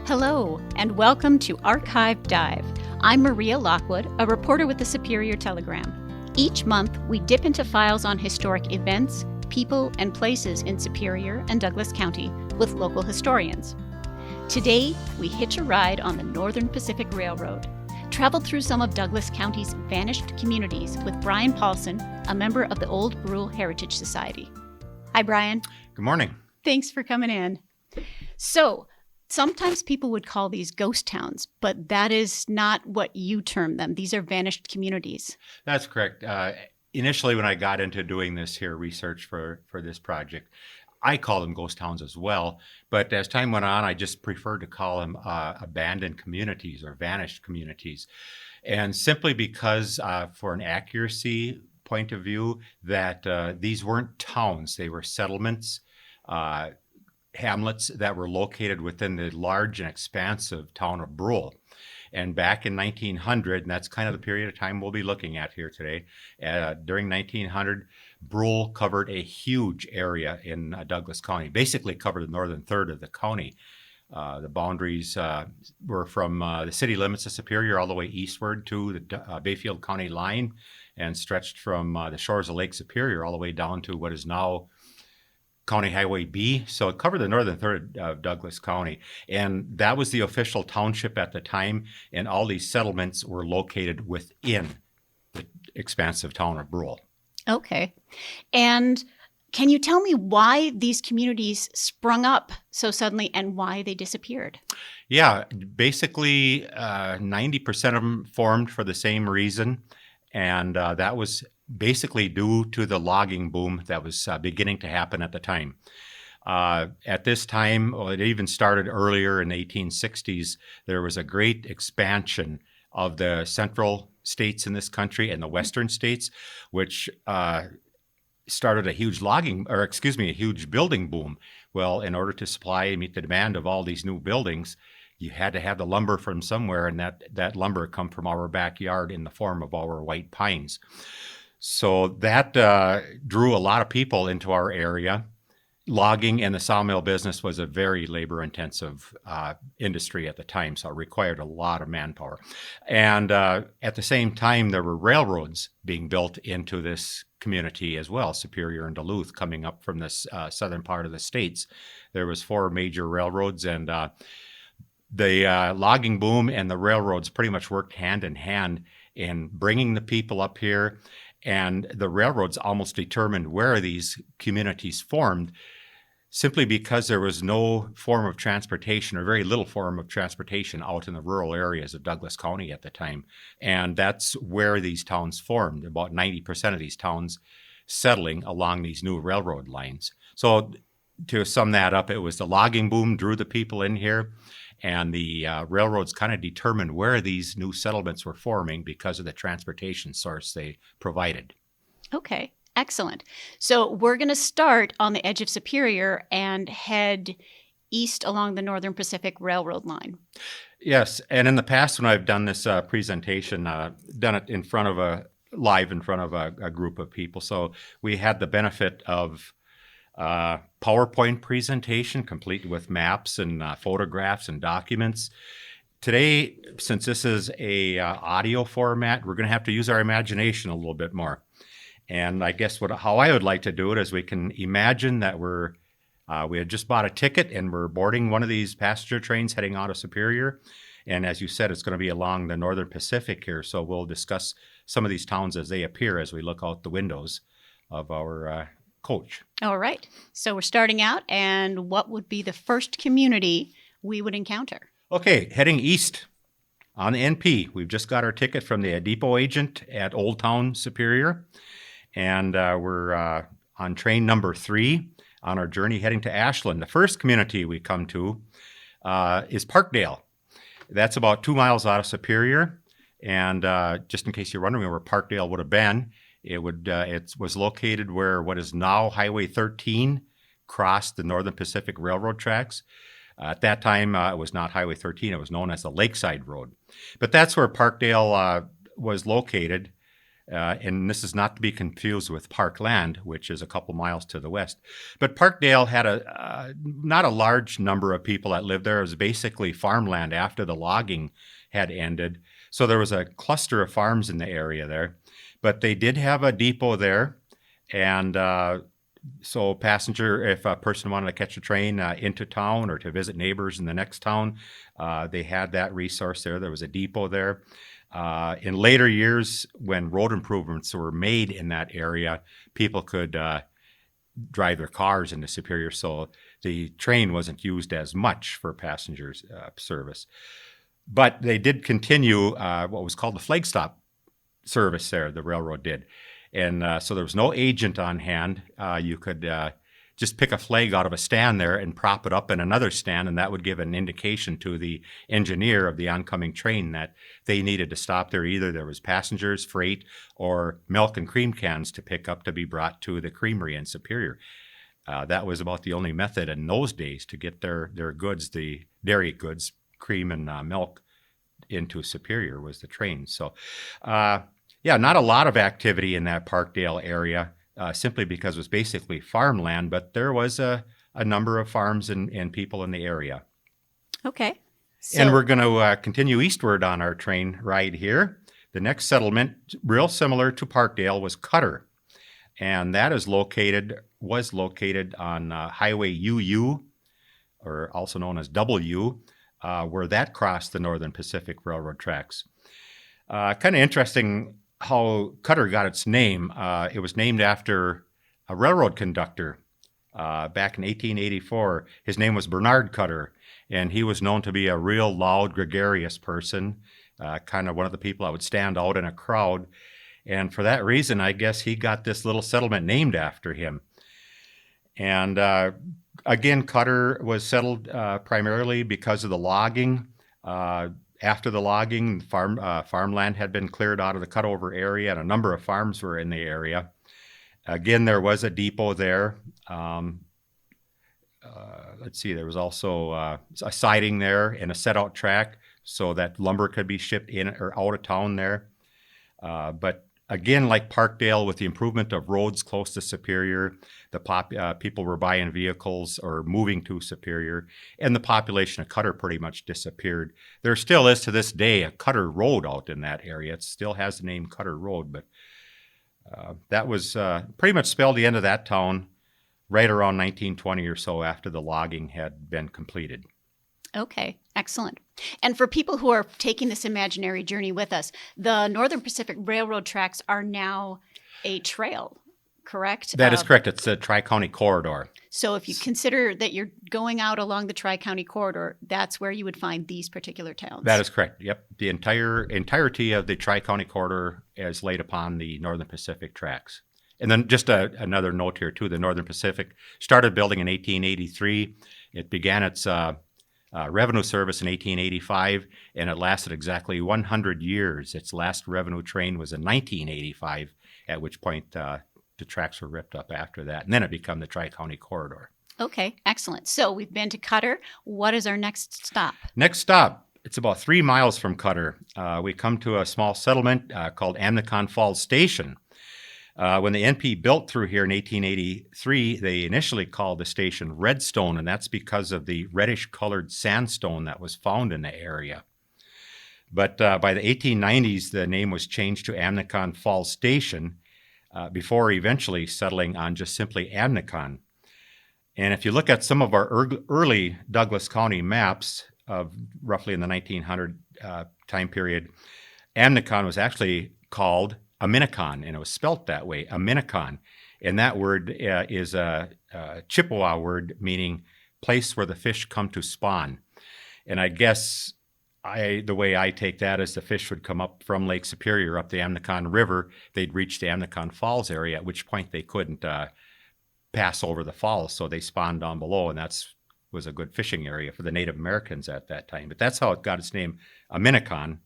Hello, and welcome to Archive Dive. I'm Maria Lockwood, a reporter with the Superior Telegram. Each month, we dip into files on historic events, people, and places in Superior and Douglas County with local historians. Today, we hitch a ride on the Northern Pacific Railroad, travel through some of Douglas County's vanished communities with Brian Paulson, a member of the Old Brule Heritage Society. Hi, Brian. Good morning. Thanks for coming in. So, sometimes people would call these ghost towns, but that is not what you term them. These are vanished communities. That's correct. Initially, when I got into doing this here, research for this project, I call them ghost towns as well. But as time went on, I just preferred to call them abandoned communities or vanished communities. And simply because, for an accuracy point of view, that these weren't towns, they were settlements, hamlets that were located within the large and expansive town of Brule. And back in 1900, and that's kind of the period of time we'll be looking at here today, during 1900, Brule covered a huge area in Douglas County, basically covered the northern third of the county. The boundaries were from the city limits of Superior all the way eastward to the Bayfield County line and stretched from the shores of Lake Superior all the way down to what is now County Highway B. So it covered the northern third of Douglas County. And that was the official township at the time. And all these settlements were located within the expansive town of Brule. Okay. And can you tell me why these communities sprung up so suddenly and why they disappeared? Yeah, basically 90% of them formed for the same reason. And that was basically due to the logging boom that was beginning to happen at the time. At this time, well, it even started earlier in the 1860s, there was a great expansion of the central states in this country and the western states, which started a huge a huge building boom. Well, in order to supply and meet the demand of all these new buildings, you had to have the lumber from somewhere, and that lumber come from our backyard in the form of our white pines. So that drew a lot of people into our area. Logging and the sawmill business was a very labor-intensive industry at the time, so it required a lot of manpower. And at the same time, there were railroads being built into this community as well, Superior and Duluth, coming up from this southern part of the states. There was 4 major railroads, and the logging boom and the railroads pretty much worked hand in hand in bringing the people up here. And the railroads almost determined where these communities formed simply because there was no form of transportation or very little form of transportation out in the rural areas of Douglas County at the time. And that's where these towns formed, about 90% of these towns settling along these new railroad lines. So to sum that up, it was the logging boom drew the people in here. And the railroads kind of determined where these new settlements were forming because of the transportation source they provided. Okay, excellent. So we're going to start on the edge of Superior and head east along the Northern Pacific Railroad line. Yes, and in the past when I've done this presentation, done it live in front of a group of people. So we had the benefit of PowerPoint presentation complete with maps and photographs and documents. Today, since this is a audio format, we're going to have to use our imagination a little bit more. And I guess how I would like to do it is we can imagine that we had just bought a ticket and we're boarding one of these passenger trains heading out of Superior. And as you said, it's going to be along the Northern Pacific here. So we'll discuss some of these towns as they appear as we look out the windows of our coach. All right. So we're starting out, and what would be the first community we would encounter? Okay, heading east on the NP. We've just got our ticket from the depot agent at Old Town Superior, and we're on train number 3 on our journey heading to Ashland. The first community we come to is Parkdale. That's about 2 miles out of Superior, and just in case you're wondering where Parkdale would have been, it was located where what is now Highway 13 crossed the Northern Pacific Railroad tracks. At that time, it was not Highway 13. It was known as the Lakeside Road. But that's where Parkdale was located. And this is not to be confused with Parkland, which is a couple miles to the west. But Parkdale had not a large number of people that lived there. It was basically farmland after the logging had ended. So there was a cluster of farms in the area there. But they did have a depot there. And so if a person wanted to catch a train into town or to visit neighbors in the next town, they had that resource there. There was a depot there. In later years, when road improvements were made in that area, people could drive their cars into Superior, so the train wasn't used as much for passengers service. But they did continue what was called the flag stop service there, the railroad did. And so there was no agent on hand. You could just pick a flag out of a stand there and prop it up in another stand, and that would give an indication to the engineer of the oncoming train that they needed to stop there. Either there was passengers, freight, or milk and cream cans to pick up to be brought to the creamery in Superior. That was about the only method in those days to get their goods, the dairy goods, cream and milk, into Superior was the train. So, not a lot of activity in that Parkdale area. Simply because it was basically farmland, but there was a number of farms and people in the area. Okay. And we're going to continue eastward on our train ride here. The next settlement, real similar to Parkdale, was Cutter. And that was located on Highway UU, or also known as W, where that crossed the Northern Pacific Railroad tracks. Kind of interesting how Cutter got its name. It was named after a railroad conductor back in 1884. His name was Bernard Cutter, and he was known to be a real loud, gregarious person, kind of one of the people that would stand out in a crowd. And for that reason, I guess he got this little settlement named after him. And again, Cutter was settled primarily because of the logging. After the logging, farmland had been cleared out of the cutover area, and a number of farms were in the area. Again, there was a depot there. There was also a siding there and a set-out track so that lumber could be shipped in or out of town there. But again, like Parkdale, with the improvement of roads close to Superior, people were buying vehicles or moving to Superior, and the population of Cutter pretty much disappeared. There still is to this day a Cutter Road out in that area. It still has the name Cutter Road, but that was pretty much spelled the end of that town right around 1920 or so, after the logging had been completed. Okay, excellent. And for people who are taking this imaginary journey with us, the Northern Pacific Railroad tracks are now a trail, correct? That is correct. It's a Tri-County corridor. So if you consider that you're going out along the Tri-County corridor, that's where you would find these particular towns. That is correct. Yep. The entirety of the Tri-County corridor is laid upon the Northern Pacific tracks. And then just another note here, too. The Northern Pacific started building in 1883. It began its revenue service in 1885, and it lasted exactly 100 years. Its last revenue train was in 1985, at which point the tracks were ripped up after that, and then it became the Tri-County corridor. Okay, excellent. So we've been to Cutter. What is our next stop? Next stop, it's about 3 miles from Cutter. We come to a small settlement called Amnicon Falls Station. When the NP built through here in 1883, they initially called the station Redstone, and that's because of the reddish-colored sandstone that was found in the area. But by the 1890s, the name was changed to Amnicon Falls Station, before eventually settling on just simply Amnicon. And if you look at some of our early Douglas County maps of roughly in the 1900 time period, Amnicon was actually called Aminicon, and it was spelt that way, Aminicon. And that word is a Chippewa word meaning place where the fish come to spawn. And I guess the way I take that is the fish would come up from Lake Superior up the Amnicon River. They'd reach the Amnicon Falls area, at which point they couldn't pass over the falls, so they spawned down below, and that was a good fishing area for the Native Americans at that time. But that's how it got its name, Aminicon.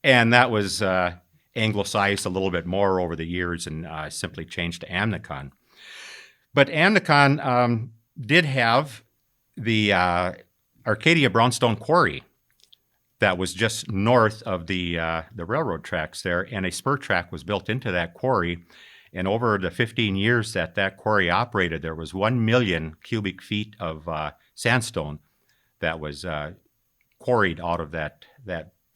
And that was anglicized a little bit more over the years and simply changed to Amnicon. But Amnicon did have the Arcadia Brownstone Quarry. that was just north of the railroad tracks there, and a spur track was built into that quarry. And over the 15 years that that quarry operated, there was 1 million cubic feet of sandstone that was quarried out of that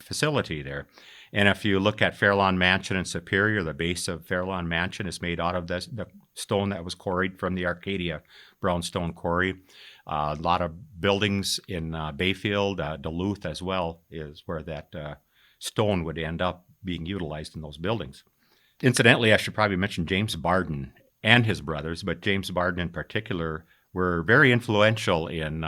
facility there. And if you look at Fairlawn Mansion in Superior, the base of Fairlawn Mansion is made out of the stone that was quarried from the Arcadia brownstone quarry. A lot of buildings in Bayfield, Duluth as well, is where that stone would end up being utilized in those buildings. Incidentally, I should probably mention James Barden and his brothers, but James Barden in particular were very influential in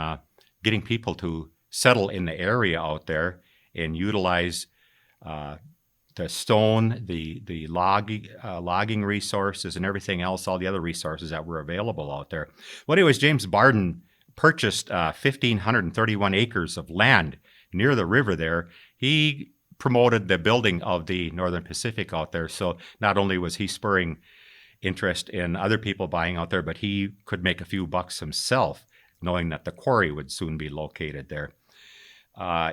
getting people to settle in the area out there and utilize the stone, the logging resources, and everything else, all the other resources that were available out there. Well, anyways, James Barden purchased 1,531 acres of land near the river there. He promoted the building of the Northern Pacific out there. So not only was he spurring interest in other people buying out there, but he could make a few bucks himself, knowing that the quarry would soon be located there.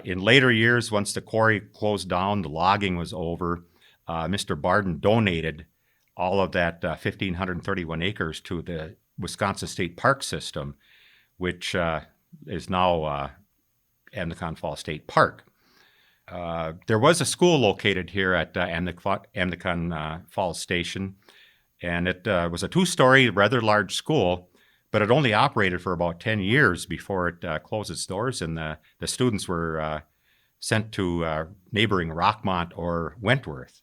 In later years, once the quarry closed down, the logging was over, Mr. Barden donated all of that 1,531 acres to the Wisconsin State Park System, which is now Amnicon Falls State Park. There was a school located here at Amnicon Falls Station, and it was a 2-story, rather large school, but it only operated for about 10 years before it closed its doors, and the students were sent to neighboring Rockmont or Wentworth.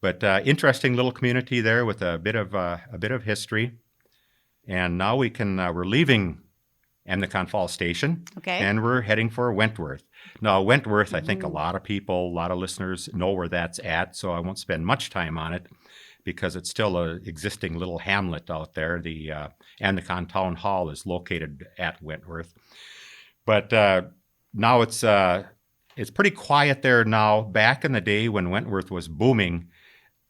But interesting little community there with a bit of history. And now we're leaving Amnicon Falls Station, okay, and we're heading for Wentworth. Now, Wentworth, I think a lot of listeners know where that's at, so I won't spend much time on it because it's still an existing little hamlet out there. The Amnicon Town Hall is located at Wentworth. But now it's pretty quiet there now. Back in the day when Wentworth was booming,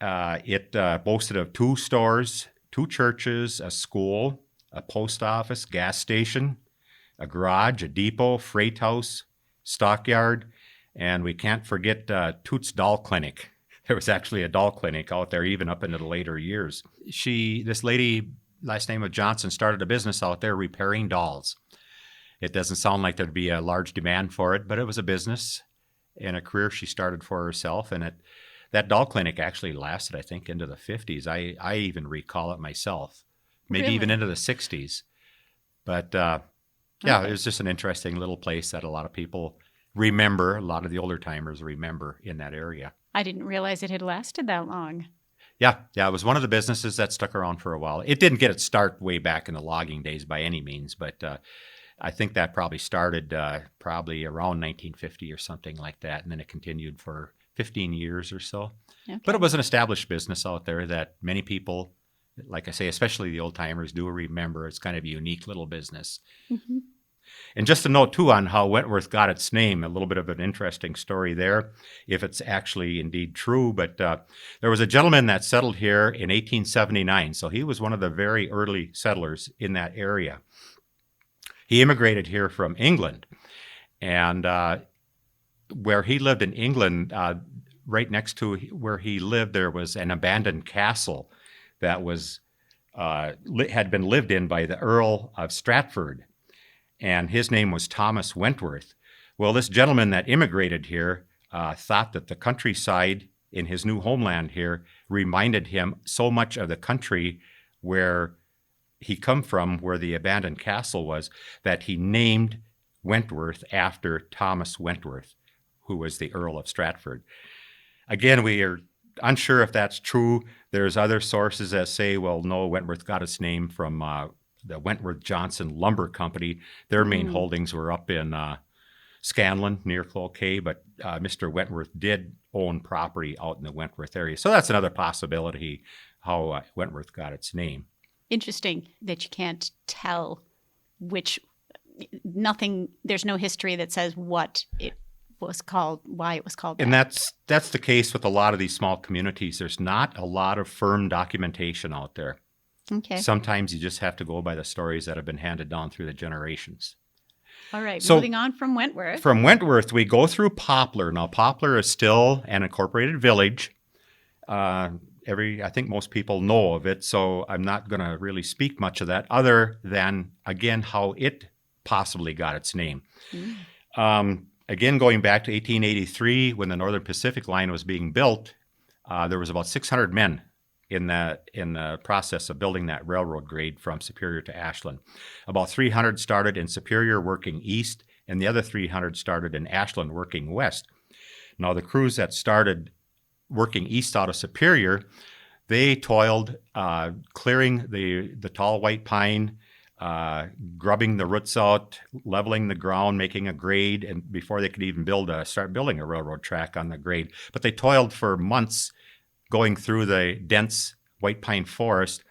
it boasted of 2 stores, 2 churches, a school, a post office, gas station, a garage, a depot, freight house, stockyard, and we can't forget Toots Doll Clinic. There was actually a doll clinic out there even up into the later years. This lady, last name of Johnson, started a business out there repairing dolls. It doesn't sound like there'd be a large demand for it, but it was a business and a career she started for herself, and that doll clinic actually lasted, I think, into the 50s. I even recall it myself, maybe Really? even into the 60s. But yeah, it was just an interesting little place that a lot of people remember, a lot of the older timers remember in that area. I didn't realize it had lasted that long. Yeah, it was one of the businesses that stuck around for a while. It didn't get its start way back in the logging days by any means, but I think that probably started probably around 1950 or something like that, and then it continued for 15 years or so. Okay. But it was an established business out there that many people, like I say, especially the old timers, do remember. It's kind of a unique little business. Mm-hmm. And just a note, too, on how Wentworth got its name, a little bit of an interesting story there, if it's actually indeed true. But there was a gentleman that settled here in 1879, so he was one of the very early settlers in that area. He immigrated here from England, and where he lived in England, right next to where he lived, there was an abandoned castle that was had been lived in by the Earl of Stratford, and his name was Thomas Wentworth. Well, this gentleman that immigrated here thought that the countryside in his new homeland here reminded him so much of the country where he come from, where the abandoned castle was, that he named Wentworth after Thomas Wentworth, who was the Earl of Stratford. Again, we are unsure if that's true. There's other sources that say, well, no, Wentworth got its name from the Wentworth Johnson Lumber Company. Their main holdings were up in Scanlon near Cloquet, but Mr. Wentworth did own property out in the Wentworth area. So that's another possibility how Wentworth got its name. Interesting that you can't tell there's no history that says what it was called, why it was called that. And that's the case with a lot of these small communities. There's not a lot of firm documentation out there. Okay. Sometimes you just have to go by the stories that have been handed down through the generations. All right, So moving on from Wentworth. from Wentworth, we go through Poplar. Now, Poplar is still an incorporated village. I think most people know of it, so I'm not going to really speak much of that other than, again, how it possibly got its name. Again, going back to 1883, when the Northern Pacific Line was being built, there was about 600 men in the process of building that railroad grade from Superior to Ashland. About 300 started in Superior working east, and the other 300 started in Ashland working west. Now, the crews that started working east out of Superior, they toiled clearing the tall white pine, grubbing the roots out, leveling the ground, making a grade, and before they could even start building a railroad track on the grade. But they toiled for months going through the dense white pine forest,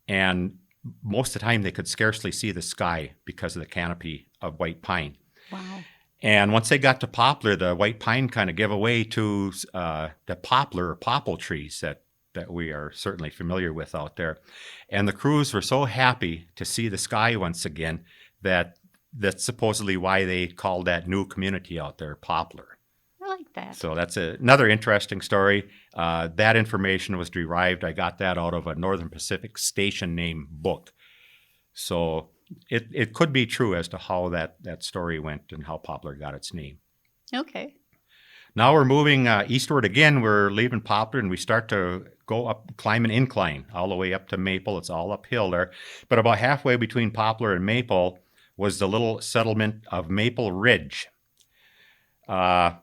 and most of the time they could scarcely see the sky because of the canopy of white pine. Wow. And once they got to Poplar, the white pine kind of gave away to the poplar or popple trees that we are certainly familiar with out there. And the crews were so happy to see the sky once again that that's supposedly why they called that new community out there Poplar. I like that. So that's another interesting story. That information was derived, I got that out of a Northern Pacific station name book. So it could be true as to how that story went and how Poplar got its name. Okay. Now we're moving eastward again. We're leaving Poplar and we start to go up, climb an incline all the way up to Maple. It's all uphill there. But about halfway between Poplar and Maple was the little settlement of Maple Ridge. That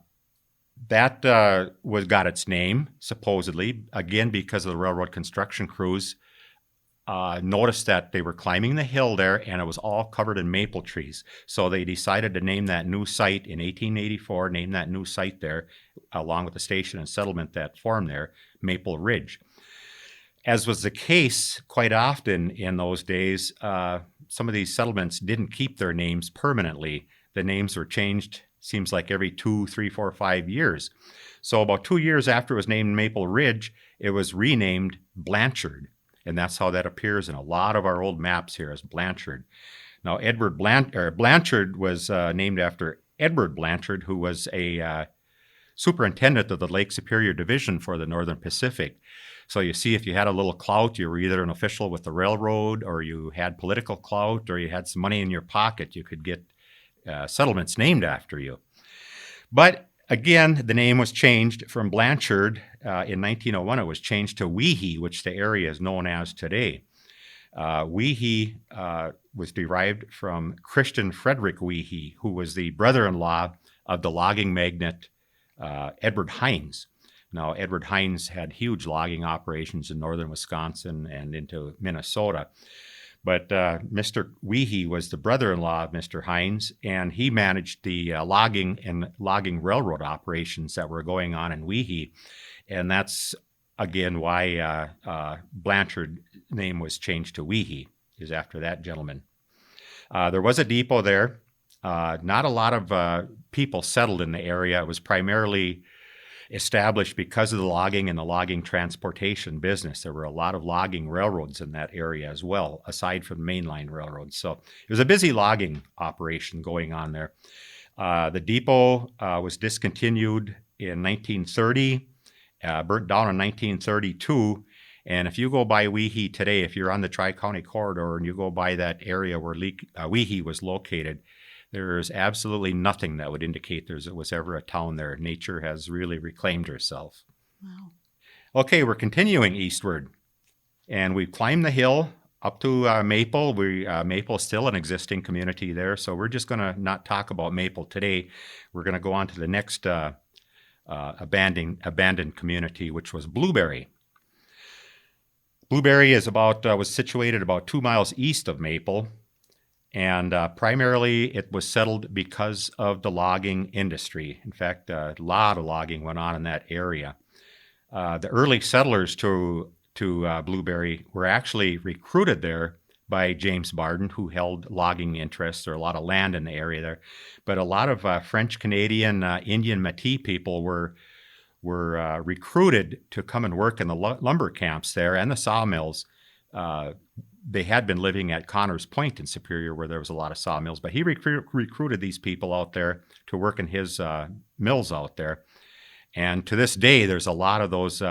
got its name, supposedly, again, because of the railroad construction crews noticed that they were climbing the hill there and it was all covered in maple trees. So they decided to name that new site in 1884, name that new site there, along with the station and settlement that formed there, Maple Ridge. As was the case quite often in those days, some of these settlements didn't keep their names permanently. The names were changed, seems like every 2, 3, 4, 5 years. So about 2 years after it was named Maple Ridge, it was renamed Blanchard. And that's how that appears in a lot of our old maps here as Blanchard. Now, Blanchard was named after Edward Blanchard, who was a superintendent of the Lake Superior Division for the Northern Pacific. So you see, if you had a little clout, you were either an official with the railroad, or you had political clout, or you had some money in your pocket, you could get settlements named after you. But again, the name was changed from Blanchard. In 1901, it was changed to Weehee, which the area is known as today. Weehee was derived from Christian Frederick Weehee, who was the brother-in-law of the logging magnate Edward Hines. Now, Edward Hines had huge logging operations in northern Wisconsin and into Minnesota. But Mr. Weehee was the brother-in-law of Mr. Hines, and he managed the logging railroad operations that were going on in Weehee. And that's, again, why Blanchard name was changed to Weehee, is after that gentleman. There was a depot there. Not a lot of people settled in the area. It was primarily established because of the logging and the logging transportation business. There were a lot of logging railroads in that area as well, aside from mainline railroads. So it was a busy logging operation going on there. The depot was discontinued in 1930, burnt down in 1932. And if you go by Weehee today, if you're on the Tri-County Corridor and you go by that area where Weehee was located, there is absolutely nothing that would indicate there was ever a town there. Nature has really reclaimed herself. Wow. Okay, we're continuing eastward. And we've climbed the hill up to Maple. Maple is still an existing community there, so we're just going to not talk about Maple today. We're going to go on to the next abandoned community, which was Blueberry. Blueberry was situated about 2 miles east of Maple. And primarily it was settled because of the logging industry. In fact, a lot of logging went on in that area. The early settlers to Blueberry were actually recruited there by James Barden, who held logging interests or a lot of land in the area there. But a lot of French, Canadian, Indian Métis people were recruited to come and work in the lumber camps there and the sawmills they had been living at Connors Point in Superior, where there was a lot of sawmills. But he recruited these people out there to work in his mills out there. And to this day, there's a lot of those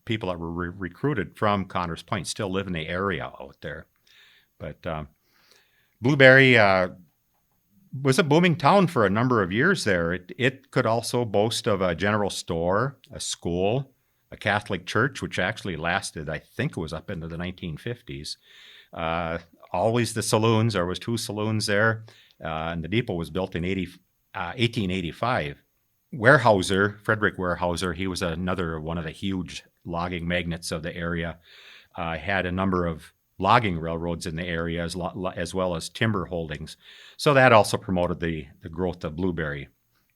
people that were recruited from Connors Point still live in the area out there. But Blueberry was a booming town for a number of years there. It could also boast of a general store, a school, a Catholic church, which actually lasted, I think it was up into the 1950s. Always the saloons. There was 2 saloons there, and the depot was built in 1885. Frederick Weyerhaeuser, he was another one of the huge logging magnates of the area, had a number of logging railroads in the area as well as timber holdings. So that also promoted the growth of Blueberry.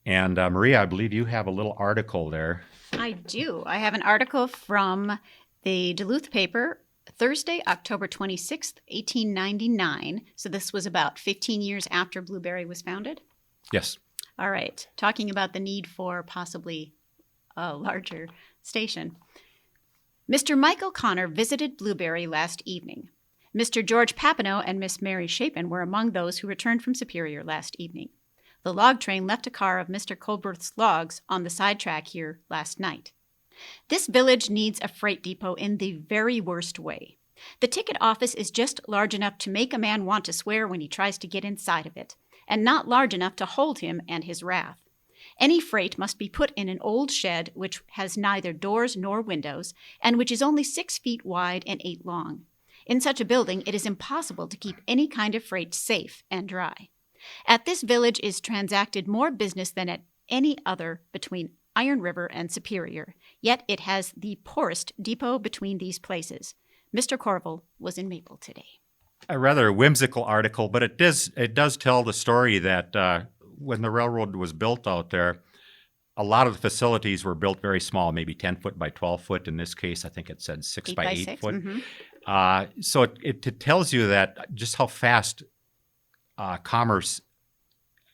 And Maria, I believe you have a little article there. I do. I have an article from the Duluth paper, Thursday, October 26th, 1899. So this was about 15 years after Blueberry was founded? Yes. All right. Talking about the need for possibly a larger station. Mr. Michael Connor visited Blueberry last evening. Mr. George Papineau and Miss Mary Chapin were among those who returned from Superior last evening. The log train left a car of Mr. Colbert's logs on the sidetrack here last night. This village needs a freight depot in the very worst way. The ticket office is just large enough to make a man want to swear when he tries to get inside of it, and not large enough to hold him and his wrath. Any freight must be put in an old shed which has neither doors nor windows, and which is only 6 feet wide and 8 long. In such a building, it is impossible to keep any kind of freight safe and dry. At this village is transacted more business than at any other between Iron River and Superior, yet it has the poorest depot between these places. Mr. Corville was in Maple today. A rather whimsical article, but it does tell the story that when the railroad was built out there, a lot of the facilities were built very small, maybe 10 foot by 12 foot. In this case, I think it said 6 by 8 foot. Mm-hmm. So it tells you that just how fast commerce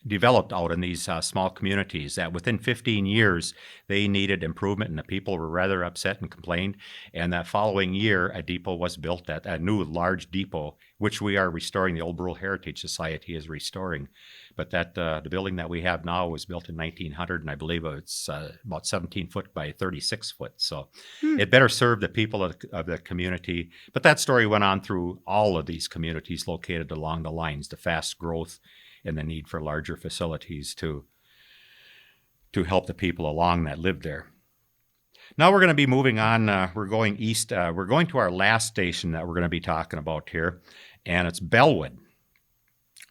developed out in these small communities, that within 15 years, they needed improvement and the people were rather upset and complained. And that following year, a depot was built, a new large depot, which we are restoring. The Old Brule Heritage Society is restoring. But that the building that we have now was built in 1900, and I believe it's about 17 foot by 36 foot. So it better served the people of the community. But that story went on through all of these communities located along the lines, the fast growth and the need for larger facilities to help the people along that lived there. Now we're going to be moving on. We're going east. We're going to our last station that we're going to be talking about here, and it's Bellwood.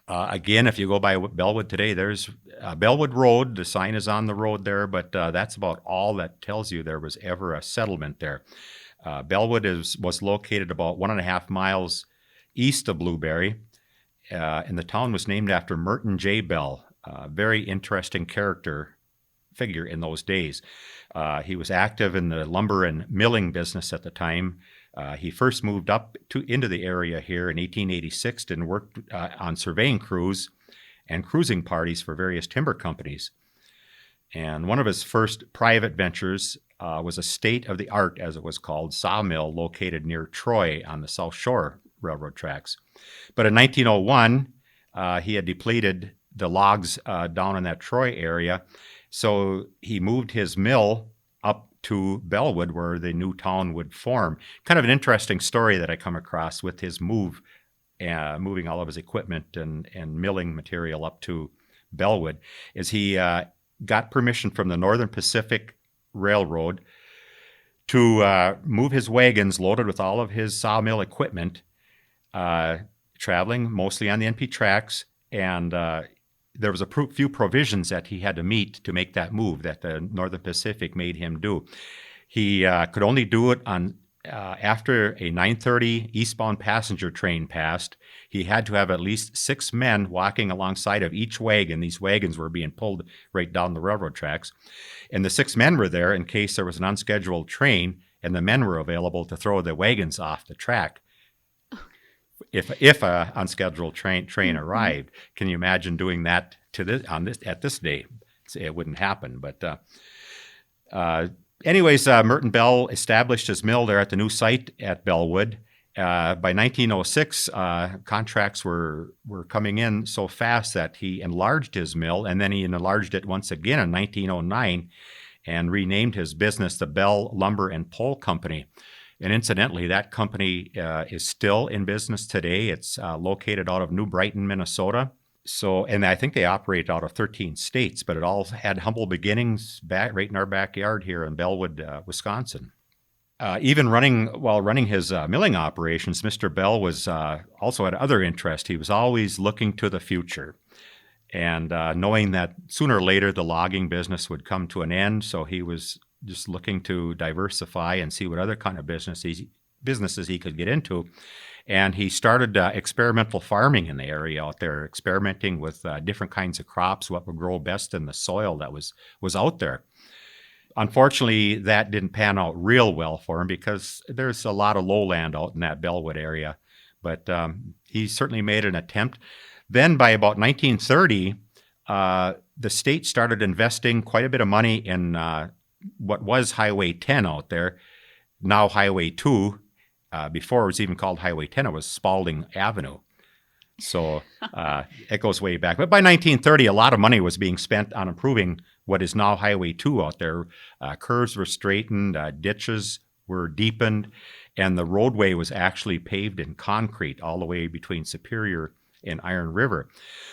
Again, if you go by Bellwood today, there's Bellwood Road. The sign is on the road there, but that's about all that tells you there was ever a settlement there. Bellwood was located about 1.5 miles east of Blueberry, and the town was named after Merton J. Bell, a very interesting figure in those days. He was active in the lumber and milling business at the time. He first moved up into the area here in 1886 and worked on surveying crews and cruising parties for various timber companies. And one of his first private ventures was a state-of-the-art, as it was called, sawmill located near Troy on the South Shore railroad tracks. But in 1901, he had depleted the logs down in that Troy area, so he moved his mill up to Bellwood, where the new town would form. Kind of an interesting story that I come across with his moving all of his equipment and milling material up to Bellwood, is he got permission from the Northern Pacific Railroad to move his wagons loaded with all of his sawmill equipment, traveling mostly on the NP tracks, and there was a few provisions that he had to meet to make that move that the Northern Pacific made him do. He could only do it on after a 9:30 eastbound passenger train passed. He had to have at least 6 men walking alongside of each wagon. These wagons were being pulled right down the railroad tracks, and the 6 men were there in case there was an unscheduled train, and the men were available to throw the wagons off the track if a unscheduled train arrived. Can you imagine doing that at this day? It wouldn't happen. But anyways, Merton Bell established his mill there at the new site at Bellwood. By 1906, contracts were coming in so fast that he enlarged his mill, and then he enlarged it once again in 1909 and renamed his business the Bell Lumber and Pole Company. And incidentally, that company is still in business today. It's located out of New Brighton, Minnesota. So, and I think they operate out of 13 states, but it all had humble beginnings right in our backyard here in Bellwood, Wisconsin. While running his milling operations, Mr. Bell was also had other interests. He was always looking to the future and knowing that sooner or later the logging business would come to an end. So he was just looking to diversify and see what other kind of businesses he could get into. And he started experimental farming in the area out there, experimenting with different kinds of crops, what would grow best in the soil that was out there. Unfortunately, that didn't pan out real well for him because there's a lot of lowland out in that Bellwood area. But he certainly made an attempt. Then by about 1930, the state started investing quite a bit of money in what was Highway 10 out there, now Highway 2. Before it was even called Highway 10, it was Spalding Avenue. So it goes way back. But by 1930, a lot of money was being spent on improving what is now Highway 2 out there. Curves were straightened, ditches were deepened, and the roadway was actually paved in concrete all the way between Superior and Iron River.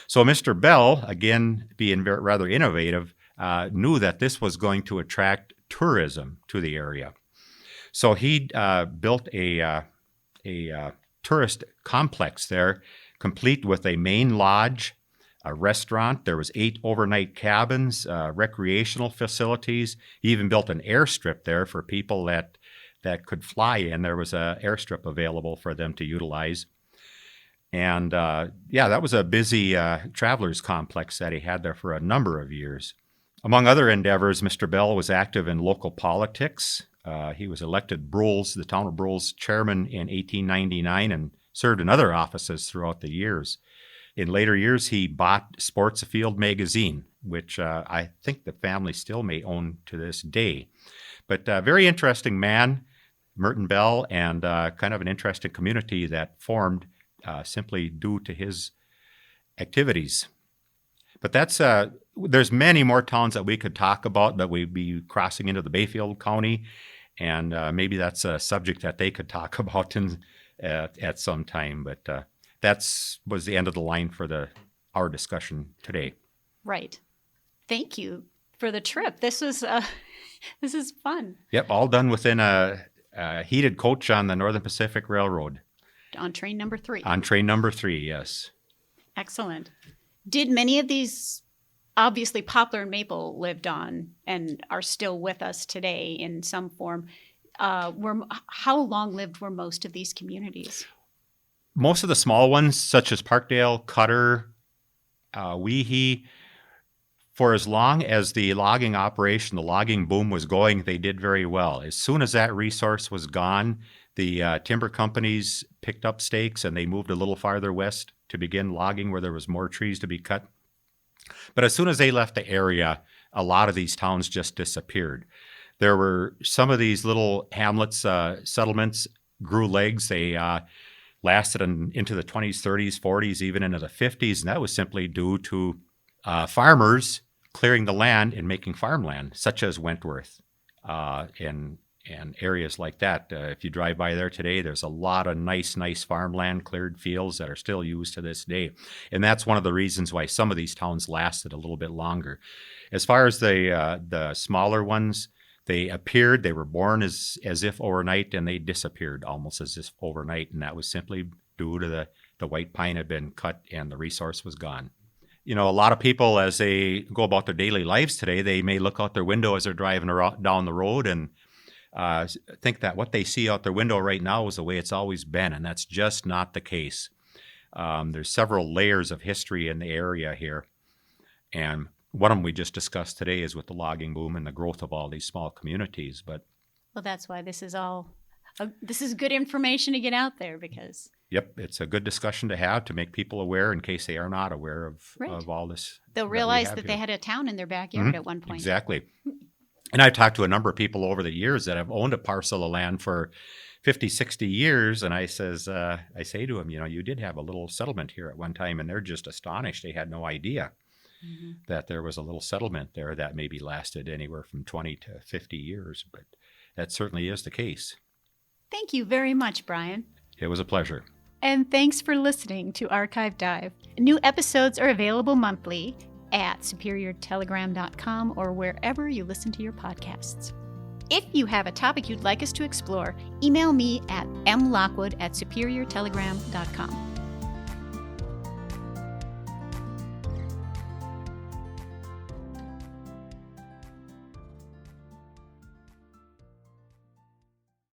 So Mr. Bell, again being rather innovative, knew that this was going to attract tourism to the area. So he built a tourist complex there, complete with a main lodge, a restaurant. There was 8 overnight cabins, recreational facilities. He even built an airstrip there for people that could fly in. There was an airstrip available for them to utilize. And that was a busy travelers complex that he had there for a number of years. Among other endeavors, Mr. Bell was active in local politics. He was elected the town of Brule's chairman in 1899 and served in other offices throughout the years. In later years, he bought Sports Afield magazine, which I think the family still may own to this day. But very interesting man, Merton Bell, and kind of an interesting community that formed simply due to his activities. But there's many more towns that we could talk about, but we'd be crossing into the Bayfield County, and maybe that's a subject that they could talk about at some time. But that was the end of the line for our discussion today. Right. Thank you for the trip. This is fun. Yep, all done within a heated coach on the Northern Pacific Railroad. On train number 3. On train number 3, yes. Excellent. Did many of these, obviously Poplar and Maple lived on and are still with us today in some form, how long-lived were most of these communities? Most of the small ones, such as Parkdale, Cutter, Weehee, for as long as the logging operation, the logging boom was going, they did very well. As soon as that resource was gone, the timber companies picked up stakes and they moved a little farther west to begin logging where there was more trees to be cut. But as soon as they left the area, a lot of these towns just disappeared. There were some of these little hamlets, settlements grew legs. They lasted into the 20s, 30s, 40s, even into the 50s, and that was simply due to farmers clearing the land and making farmland, such as Wentworth and areas like that. If you drive by there today, there's a lot of nice farmland, cleared fields that are still used to this day. And that's one of the reasons why some of these towns lasted a little bit longer. As far as the smaller ones, they appeared, they were born as if overnight, and they disappeared almost as if overnight. And that was simply due to the white pine had been cut and the resource was gone. You know, a lot of people, as they go about their daily lives today, they may look out their window as they're driving down the road and think that what they see out their window right now is the way it's always been, and that's just not the case. There's several layers of history in the area here, and one of them we just discussed today is with the logging boom and the growth of all these small communities. Well, that's why this is good information to get out there because... Yep, it's a good discussion to have to make people aware in case they are not aware of all this. They'll realize that they had a town in their backyard at one point. Exactly. And I've talked to a number of people over the years that have owned a parcel of land for 50, 60 years. And I say to him, you did have a little settlement here at one time, and they're just astonished. They had no idea that there was a little settlement there that maybe lasted anywhere from 20 to 50 years. But that certainly is the case. Thank you very much, Brian. It was a pleasure. And thanks for listening to Archive Dive. New episodes are available monthly at superiortelegram.com or wherever you listen to your podcasts. If you have a topic you'd like us to explore, email me at mlockwood@superiortelegram.com.